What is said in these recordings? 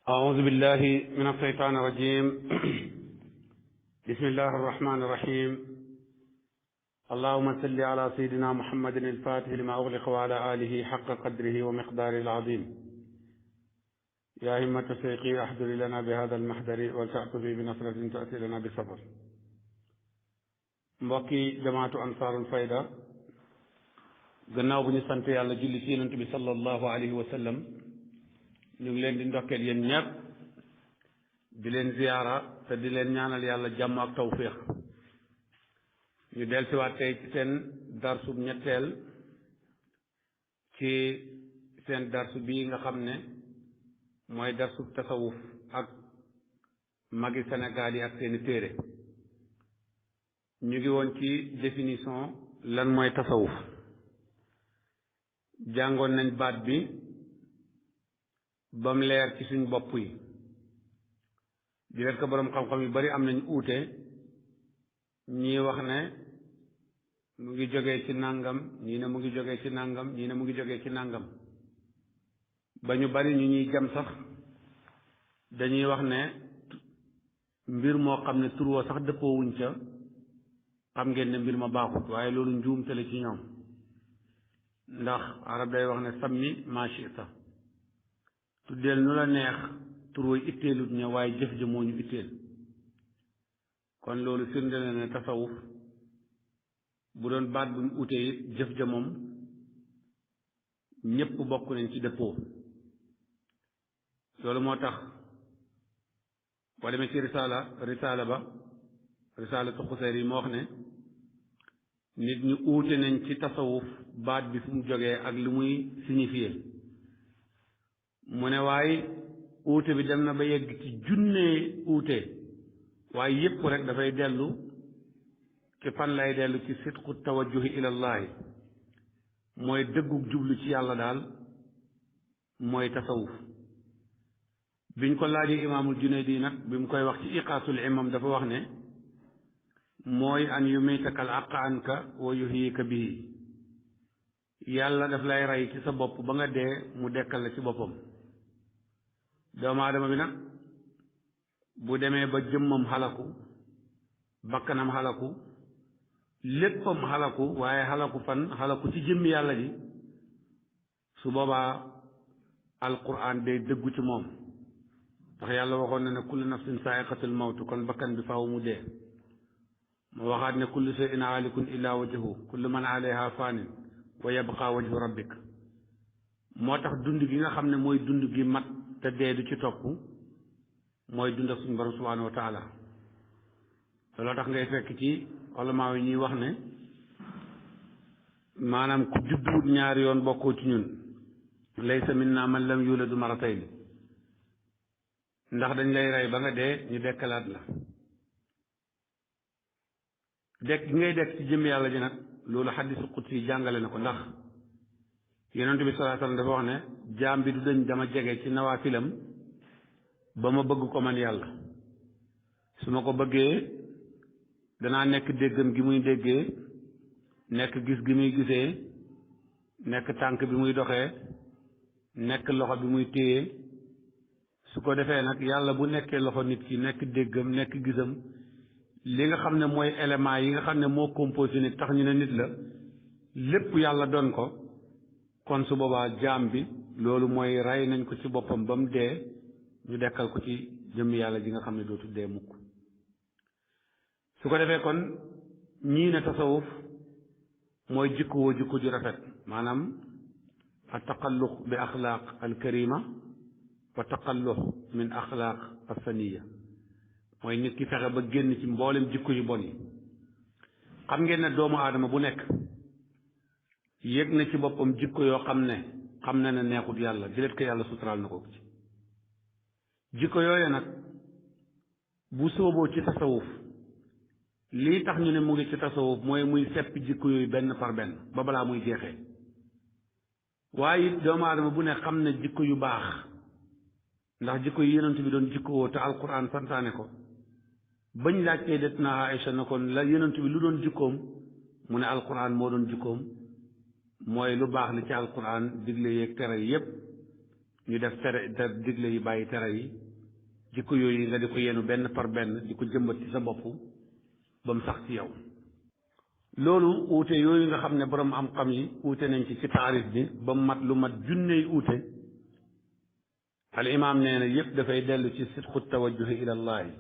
أعوذ بالله من الشيطان الرجيم بسم الله الرحمن الرحيم اللهم صل على سيدنا محمد الفاتح لما أغلق وعلى آله حق قدره ومقداره العظيم يا همة الشيخ أحضر لنا بهذا المحضر ولتعطفي بنصرة تأتي لنا بصبر mbokki jamaatu ansaarul fayda gannaaw bu ñu sant yàlla julli ci yonent bi sallallahu alayhi wa sallam ñu ngi leen di ndokkeel yéen ñëpp di leen ziyaara te di leen ñaanal yàlla jàmm ak tawféex ñu dellusiwaat tey ci seen darsu ñetteel ci seen darsu bii nga xam ne mooy darsu tasawuf ak magi Sénégal yi ak seeni téere ñu ngi woon ci définition lan mooy tasawuf jàngoon nañ baat bi ba mu leer ci suñ bopp yi di leen ko boroom xam-xam yu bari am nañ uute ñii wax ne mu ngi jógee ci nàngam ñii ne mu ngi jógee ci nàngam ñii ne mu ngi jógee ci nàngam ba ñu bari ñu ñuy jam sax dañuy wax ne mbir moo xam ne tur woo sax dëppoowuñ ca xam ngeen ne mbir ma baaxut waaye loolu njuumte la ci ñoom ndax arab day wax ne sammi maa shi'ta tuddeel nu la neex tur way itteelut ña waaye jëf ja moo ñu itteel kon loolu firnde na ne tasawuf bu doon baat buñ utee it jëf ja moom ñépp bokk nañ ci dëppoo loolu moo tax boo demee ci risaalatu Xuseyri yi moo wax ne nit ñu uute nañ ci tasawuf baat bi fu mu jógee ak lu muy signifier mu ne waaye uute bi dem na ba yegg ci junnee uute waaye yépp rek dafay dellu ci fan lay dellu ci sidqu tawajjuhi ilallahi mooy dëggu jublu ci yàlla daal mooy tasawuf biñ ko laajee imaamul Junaydi nag bi mu koy wax ci iqaasul imam dafa wax ne mooy an yumitaka al aq anka wa yuhyika bihi yàlla daf lay rey ci sa bopp ba nga dee mu dekkal la ci boppam doomu aadama bi nag bu demee ba jëmmam xalaku bakkanam xalaku léppam xalaku waaye xalaku fan xalaku ci jëmmi yàlla ji su boobaa alquran day dëggu ci moom ndax yàlla waxoon na ne kullu nafsin saa'iqatul mawt kon bakkan bi faaw mu dee mu waxaat ne kullu shay'in haalikun illa wajhahu kullu man alayha faanin wa yabqa wajhu rabbik moo tax dund gi nga xam ne mooy dund gi mat te dee du ci topp mooy dund ak suñu borom subhaanahu wa taala looloo tax ngay fekk ci ulamaa yi ñuy wax ne maanaam ku judduwut ñaari yoon bokkoo ci ñun laysa minna man lam yuladu marratayni ndax dañ lay rey ba nga dee ñu dekkalaat la dekk gi ngay dekk ci jëm yàlla ji nag loolu xaddisu qudsi yi jàngale na ko ndax yonent bi sallallahu alayhi wasallam dafa wax ne jaam bi du dañ dama jege ci nawaafilam ba ma bëgg ko man yàlla su ma ko bëggee danaa nekk déggam gi muy déggee nekk gis gi muy gisee nekk tànk bi muy doxee nekk loxo bi muy téye su ko defee nag yàlla bu nekkee loxo nit ki nekk déggam nekk gisam li nga xam ne mooy élément yi nga xam ne moo composé nit tax ñu ne nit la lépp yàlla doon ko kon su boobaa jaam bi loolu mooy rey nañ ko ci boppam ba mu dee ñu dekkal ko ci jëmm yàlla ji nga xam ne dootu dee mukk su ko defee kon ñii ne tasawuf mooy jikko woo jikko ju rafet maanaam a taqallux bi axlaaq al karima wa taqallux min axlaaq al saniya mooy nit ki fexe ba génn ci mboolem jikko yu bon yi xam ngeen ne doomu aadama bu nekk yëg na ci boppam jikko yoo xam ne neexut yàlla dilet ko yàlla suturaal na ko ci jikko yooyu nag bu sooboo ci tasawuf lii tax ñu ne mu ngi ci tasawuf mooy muy seppi jikko yooyu benn par benn ba balaa muy jeexee waaye it doomu aadama bu ne xam ne jikko yu baax ndax jikko yi yonent bi doon jikko woo te alquran santaane ko bañ laajtee det na Aïcha na kon la yonent bi lu doon jikkoom mu ne alquran moo doon jikkoom mooy lu baax li ci alquran digle yeeg tere yépp ñu def tere te digle yi bàyyi tere yi jikko yooyu nga di ko yenu benn par benn di ko jëmbat ci sa bopp ba mu sax ci yow loolu uute yooyu nga xam ne borom am xam yi uute nañ ci taarif bi ba mu mat lu mat junney uute al imaam nee na yépp dafay dellu ci sidqu tawajjuhi ila llahi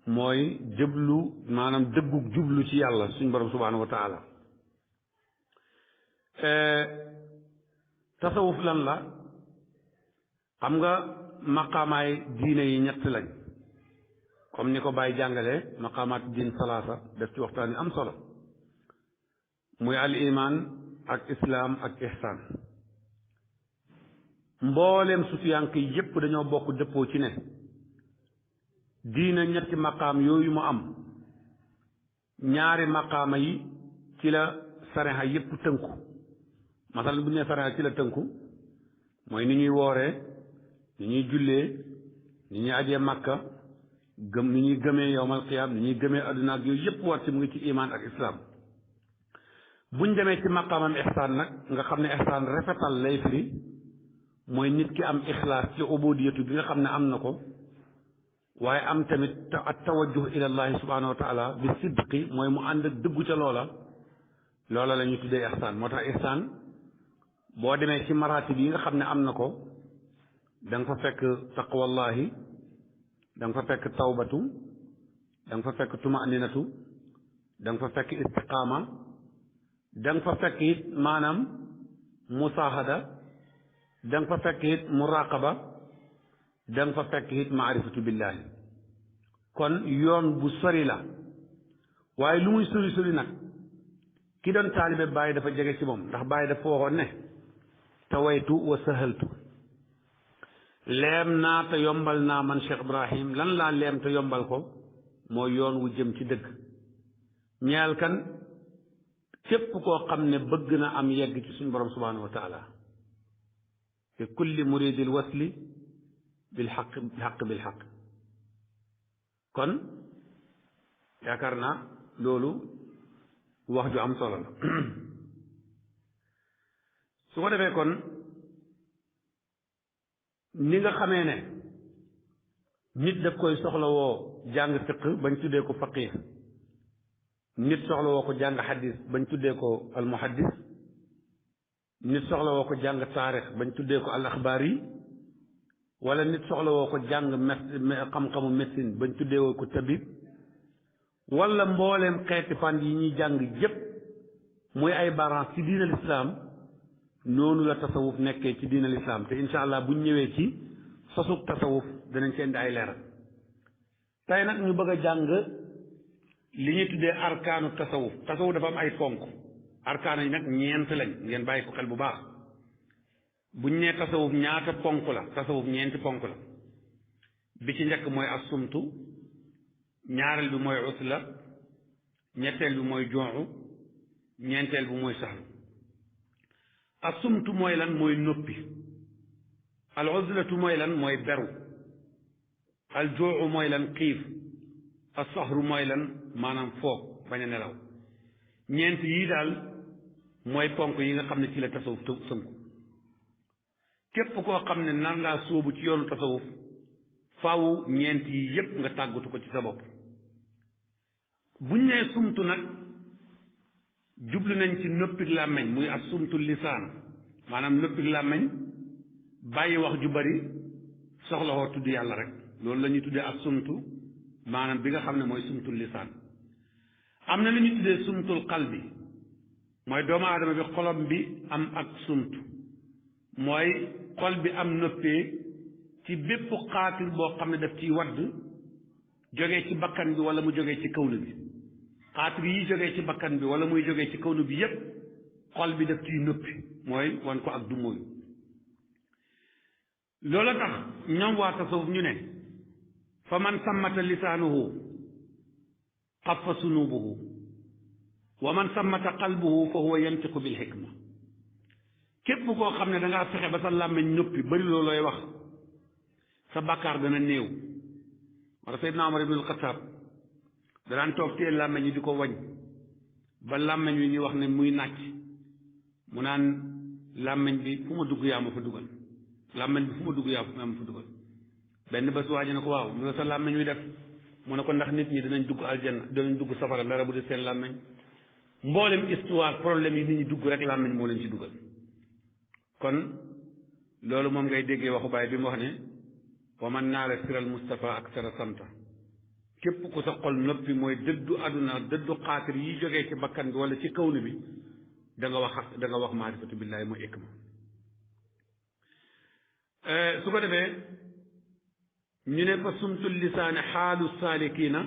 mooy jëblu maanaam dëggug jublu ci yàlla suñ borom subhanahu wa taala tasawuf lan la xam nga maqaamaay diine yi ñett lañ comme ni ko bàyyi jàngalee maqaamaat diin salaasa def ci waxtaan yi am solo muy al iman ak islaam ak ihsaan mbooleem sufiyank yi yépp dañoo bokk dëppoo ci ne diina ñetti maqaam yooyu mu am ñaari maqaama yi ci la sariha yépp tënku masalan bu ñu nee sariha ci la tënku mooy ni ñuy wooree ni ñuy jullee ni ñuy ajee makka gëm ni ñuy gëmee yowmal qiyaam ni ñuy gëmee adduna ak yooyu yépp war ci mu ngi ci iman ak islaam buñ demee ci maqaamam ihsaan nag nga xam ne ihsaan rafetal lay firi mooy nit ki am ixlaas ci ubudiyatu bi nga xam ne am na ko waaye am tamit at tawajjuh ila llahi subhanahu wa taala bi sidqi mooy mu ànd ak dëggu ca loola la ñu tuddee ihsaan moo tax ihsaan boo demee ci maratib yi nga xam ne am na ko da nga fa fekk taqwallahi da nga fa fekk tawbatu da nga fa fekk tumaninatu da nga fa fekk istiqaama da nga fa fekk it maanaam musaahada da nga fa fekk it muraqaba da nga fa fekk it maarifatu billahi kon yoon bu sori la waaye lu muy sori nag ki doon taalibe Baay dafa jege ci moom ndax Baay dafa waxoon ne tawaytu wa sahaltu leem naa te yombal naa man Cheikh Ibrahim lan laa leem te yombal ko mooy yoon wu jëm ci dëgg ñeel kan képp koo xam ne bëgg na am yegg ci suñu borom subhanahu wa taala li kulli muridil wasli bil xaq kon yaakaar naa loolu wax ju am solo la su ko defee kon ni nga xamee ne nit daf koy soxlawoo jàng fiq bañ tuddee ko faqih nit soxlawoo ko jàng xadis bañ tuddee ko almuhaddis nit soxlawoo ko jàng taarix bañ tuddee ko al axbaari wala nit soxlawoo ko jàng xam-xamu médecine bañ tuddee ko tabib wala mbooleem xeeti fànn yi ñuy jàng yépp muy ay barans ci diinal islaam noonu la tasawuf nekkee ci diinal islaam te incha allah buñ ñëwee ci sosug tasawuf danañ ci indi ay leeral tey nag ñu bëgg a jàng li ñuy tuddee arkaanu tasawuf dafa am ay ponk arkaan yi nag ñeent lañ ngeen bàyyi ko xel bu baax buñ nee tasawuf ñaata ponk la tasawuf ñeenti ponk la bi ci njëkk mooy assumtu ñaareel bi mooy usla ñetteel bi mooy juuxu ñeenteel bi mooy saxlu assumtu mooy lan mooy noppi al uslatu mooy lan mooy beru al juuxu mooy lan xiif as saxru mooy lan maanaam foog bañ a nelaw ñeent yii daal mooy ponk yi nga xam ne ci la tasawuf sënku képp koo xam ne nar ngaa sóobu ci yoonu tasawuf faaw ñeent yi yépp nga tàggatu ko ci sa bopp buñ nee sumtu nag jublu nañ ci noppig làmmeñ muy ak sumtu lisaan maanaam noppig làmmeñ bàyyi wax ju bari soxlawoo tudd yàlla rek loolu la ñuy tuddee ak sumtu maanaam bi nga xam ne mooy sumtul lisaan am na lu ñuy tuddee sumtul qalbi mooy doomu aadama bi xolom bi am ak sumtu mooy xol bi am noppee ci bépp xaatir boo xam ne daf ciy wadd jógee ci bakkan bi wala mu jógee ci kawnu bi xaatir yi jógee ci bakkan bi wala muy jógee ci kawnu bi yépp xol bi daf ciy noppi mooy wan ko ak du mooyu loola tax ñoom waa tasawuf ñu ne fa man sammata lisaanuhu xafa sunubuhu wa man sammata qalbuhu fa huwa yantiqu bil hikma képp koo xam ne da ngaa fexe ba sa làmmiñ noppi bari loolooy wax sa bàkkaar dana néew wala Seydina Omar ibn al-Khattab danaan toog tee làmmiñ yi di ko wañ ba làmmiñ wi ñu wax ne muy nàcc mu naan làmmiñ bi fu ma dugg yaa ma fa dugal làmmiñ bi fu ma dugg yaa am fu dugal benn bés waa ji ne ko waaw lu sa làmmiñ wi def mu ne ko ndax nit ñi dinañ dugg aljanna dinañ dugg safara dara bu dee seen làmmiñ mboolem histoire problème yi nit ñi dugg rek làmmiñ moo leen ci dugal kon loolu moom ngay déggee waxu baay bi mu wax ne wa man naala siral Mustafa ak sara samta képp ku sa xol noppi mooy dëddu àdduna dëddu xaatir yi jógee ci bakkan bi wala ci kawnu bi da nga wax maarifatu billaahi mooy ikma su ko defee ñu ne fa sumtul lisaani xaalu saalikiina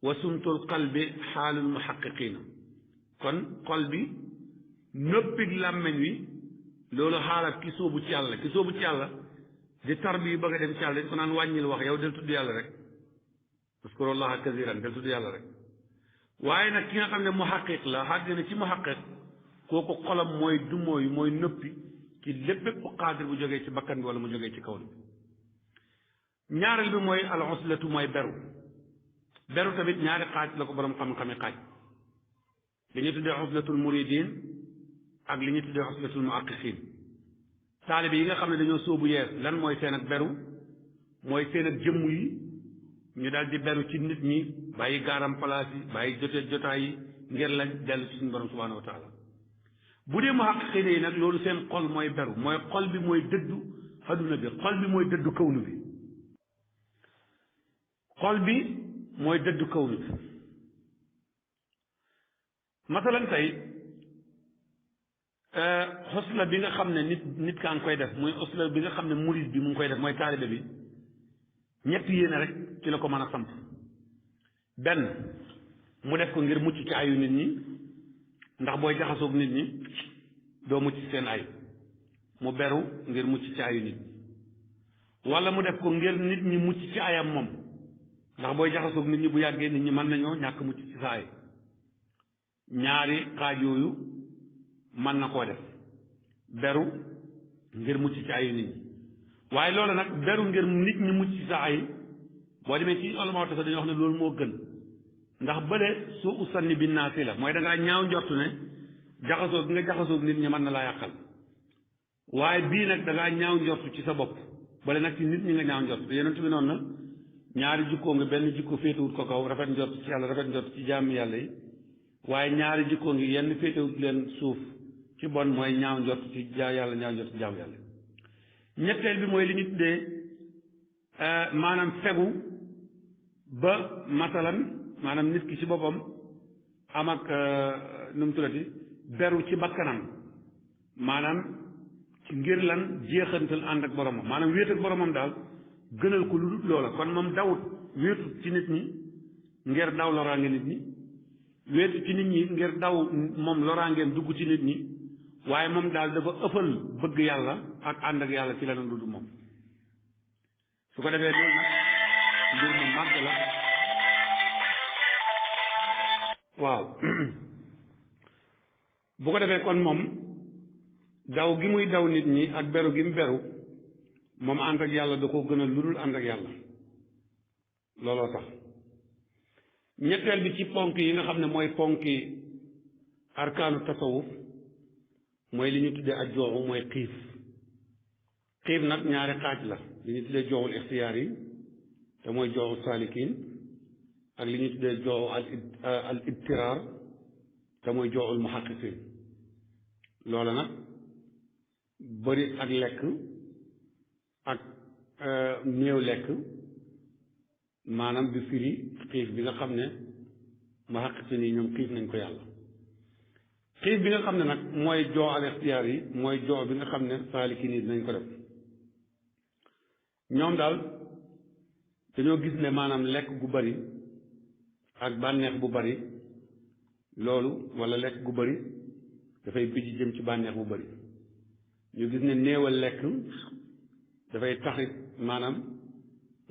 wa sumtul qalbi xaalul muhaqiqiina kon xol bi noppig làmmeñ wi loolu xaalab ki sóobu ci yàlla ki sóobu ci yàlla di tarbi yu bëgg a dem ci yàlla dañ ko naan wàññil wax yow del tudd yàlla rek uskurullaha kasiran del tudd yàlla rek waaye nag ki nga xam ne muhaqiq la xàgg na ci muhaqiq kooku xolam mooy dumóoyu mooy noppi ci lépp xaadir bu jógee ci bakkan bi wala mu jógee ci kaw bi ñaareel bi mooy al uslatu mooy beru tamit ñaari xaaj la ko borom xam-xami xaaj li ñu tuddee uslatul muridin ak li ñu tuddee uslatul muaqiqin taalibe yi nga xam ne dañoo sóobu yees lan mooy seen ak beru mooy seen ak jëmm yi ñu daal di beru ci nit ñi bàyyi gaaram place yi bàyyi jotaay yi ngir lañ dellu ci suñu borom subhanahu wa taala bu dee muhaqiqin yi nag loolu seen xol mooy beru mooy xol bi mooy dëddu adduna bi xol bi mooy dëddu kawnu bi xol bi mooy dëddu kawnu bi masalan tey xosla bi nga xam ne nit kaa ngi koy def muy xosla bi nga xam ne murid bi mu ngi koy def mooy taalibe bi ñett yéene rek ci la ko mën a samp benn mu def ko ngir mucc ci ayu nit ñi ndax booy jaxasoog nit ñi doo mucc ci seen ay mu beru ngir mucc ci ayu nit ñi wala mu def ko ngir nit ñi mucc ci ayam moom ndax booy jaxasoog nit ñi bu yàggee nit ñi mën nañoo ñàkk mucc ci sa ay ñaari xaaj yooyu mën na koo def beru ngir mucc ci ayu nit ñi waaye loolu nag beru ngir nit ñi mucc ci sa ay boo demee ci olama sax dañoo wax ne loolu moo gën ndax bële soo usanni bi naasi la mooy da ngaa ñaaw njortu ne jaxasoog nga jaxasoog nit ñi mën na laa yàqal waaye bii nag da ngaa ñaaw njortu ci sa bopp bële nag ci nit ñi nga ñaaw njortu te yonent bi noonu na ñaari jikkoo nga benn jikko féetewut ko kaw rafet njortu ci yàlla rafet njortu ci jàmm yàlla yi waaye ñaari jikkoo ngi yenn féetewut leen suuf ci bon mooy ñaaw njort ci yàlla ñaaw njort ci jaamu yàlla ñetteel bi mooy li ñu tuddee maanaam fegu ba masalan maanaam nit ki ci boppam am ak nu mu tuddati beru ci bakkanam maanaam ci ngir lan jeexantal ànd ak boromam maanaam wéet ak boromam daal gënal ko lu dul loola kon moom dawut wéetu ci nit ñi ngir daw loraange nit ñi wéetu ci nit ñi ngir daw moom loraangeem dugg ci nit ñi waaye moom daal dafa ëppal bëgg yàlla ak ànd ak yàlla ci leneen lu dul moom su ko defee loolu nag mbir mu màgg la waaw bu ko defee kon moom daw gi muy daw nit ñi ak beru gi mu beru moom ànd ak yàlla da koo gënal lu dul ànd ak yàlla looloo tax ñetteel bi ci ponk yi nga xam ne mooy ponki arkaanu tasawuf mooy li ñu tuddee ak jooxu mooy xiif nag ñaari xaaj la li ñu tuddee jooxul ixtiyaar yi te mooy jooxu saalikiin ak li ñu tuddee jooxu al ibtiraar te mooy jooxul muhaqiqiin loola nag bëri ak lekk ak néew lekk maanaam bi firi xiif bi nga xam ne muhaqiqiin yi ñoom xiif nañ ko yàlla xiif bi nga xam ne nag mooy joo al ixtiyaar yi mooy joo bi nga xam ne saalikiin yi dinañ ko def ñoom daal dañoo gis ne maanaam lekk gu bari ak bànneex bu bari loolu wala lekk gu bari dafay bijj jëm ci bànneex bu bari ñu gis ne néewal lekk dafay taxit maanaam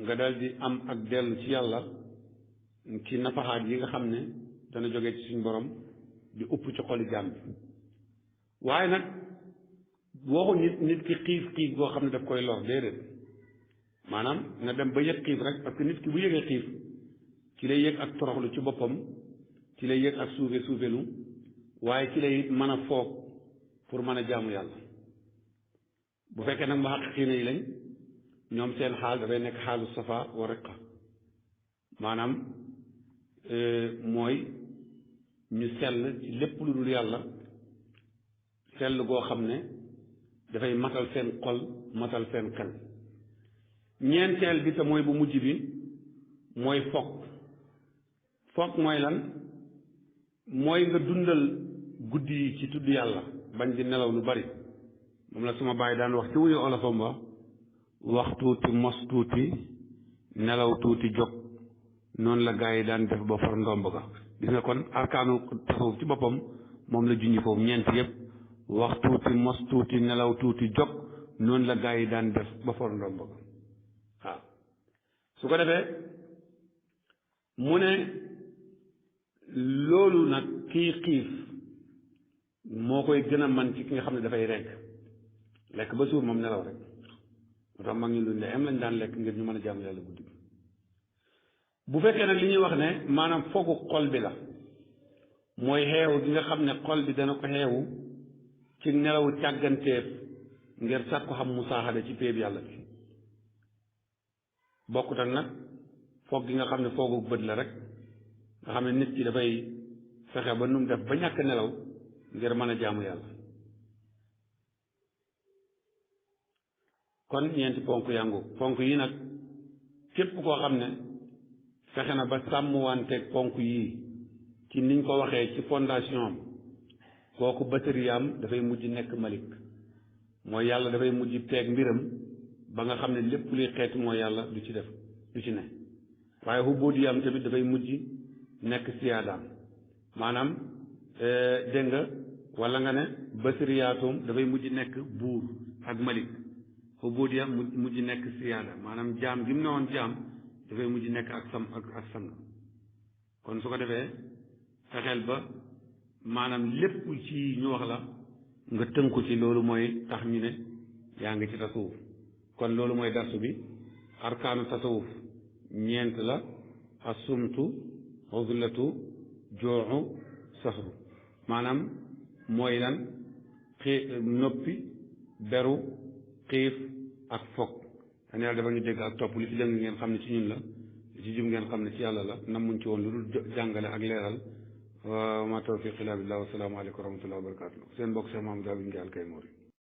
nga dal di am ak dellu ci yàlla ci nafaxaat yi nga xam ne dana jógee ci suñ borom di upp ci xoli jaam bi waaye nag waxu nit ki xiif boo xam ne daf koy lor déedéet maanaam nga dem ba yëg xiif rek parce que nit ki bu yëgee xiif ci lay yëg ak toroxlu ci boppam ci lay yëg ak suufelu waaye ci lay mën a foog pour mën a jaamu yàlla bu fekkee nag muhaqqiqiina yi lañ ñoom seen xaal dafay nekk xaalu safa wa riqa maanaam mooy ñu sell ci lépp lu dul yàlla sell goo xam ne dafay matal seen xol matal seen xel ñeenteel bi te mooy bu mujj bi mooy foog mooy lan mooy nga dundal guddi yi ci tudd yàlla bañ di nelaw lu bari moom la suma bàyyi daan wax ci wuyu olofam ba wax tuuti mos tuuti nelaw tuuti jóg noonu la gaa yi daan def ba far ndomb ga gis nga kon arkaanu tasawuf ci boppam moom la junñi foofu ñeent yépp wax tuuti mos tuuti nelaw tuuti jóg noonu la gaa yi daan def ba far ndomb ga waaw su ko defee mu ne loolu nag kii xiif moo koy gën a man ci ki nga xam ne dafay rekk lekk ba suur moom nelaw rek moo tax mag ñu lu ne am lañ daan lekk ngir ñu mën a jaamu yàlla guddi bi bu fekkee nag li ñuy wax ne maanaam foogu xol bi la mooy xeewu gi nga xam ne xol bi dana ko xeewu ci nelawu càgganteef ngir sàkku xam musaaxada ci péeb yàlla bi bokkut ak nag foog gi nga xam ne foogu bët la rek nga xam ne nit ki dafay fexe ba nu mu def ba ñàkk nelaw ngir mën a jaamu yàlla kon ñeenti ponk yàngu ponk yi nag képp koo xam ne fexe na ba sàmmwanteeg ponk yii ci niñ ko waxee ci fondation am kooku batariyaam dafay mujj nekk malik mooy yàlla dafay mujj teeg mbiram ba nga xam ne lépp luy xeetu mooy yàlla du ci def du ci ne waaye xubuudiyaam tamit dafay mujj nekk siyaadaam maanaam dégg nga wala nga ne basiriyaatum dafay mujj nekk buur ak malik xubuudiyaam mujj nekk siyaada maanaam jaam gi mu ne woon jaam dafay mujj nekk ak sang kon su ko defee fexeel ba maanaam lépp ci ñu wax la nga tënku ci loolu mooy tax ñu ne yaa ngi ci tasawuf kon loolu mooy darsu bi arkaanu tasawuf ñeent la asumtu xuzlatu jooxu saxru maanaam mooy lan noppi beru xiif ak foog xane yàlla dafa ñu dégg ak topp li ci dëng ngeen xam ne ci ñun la li ci jub ngeen xam ne ci yàlla la namuñ ci woon lu dul jàngale ak leeral wa ma tawfiq illa billah wa salaamu aleykum wa rahmatullahi wa barakatuh seen mbokk Cheikh Mahamadou Abou Ndiaye Alkaymori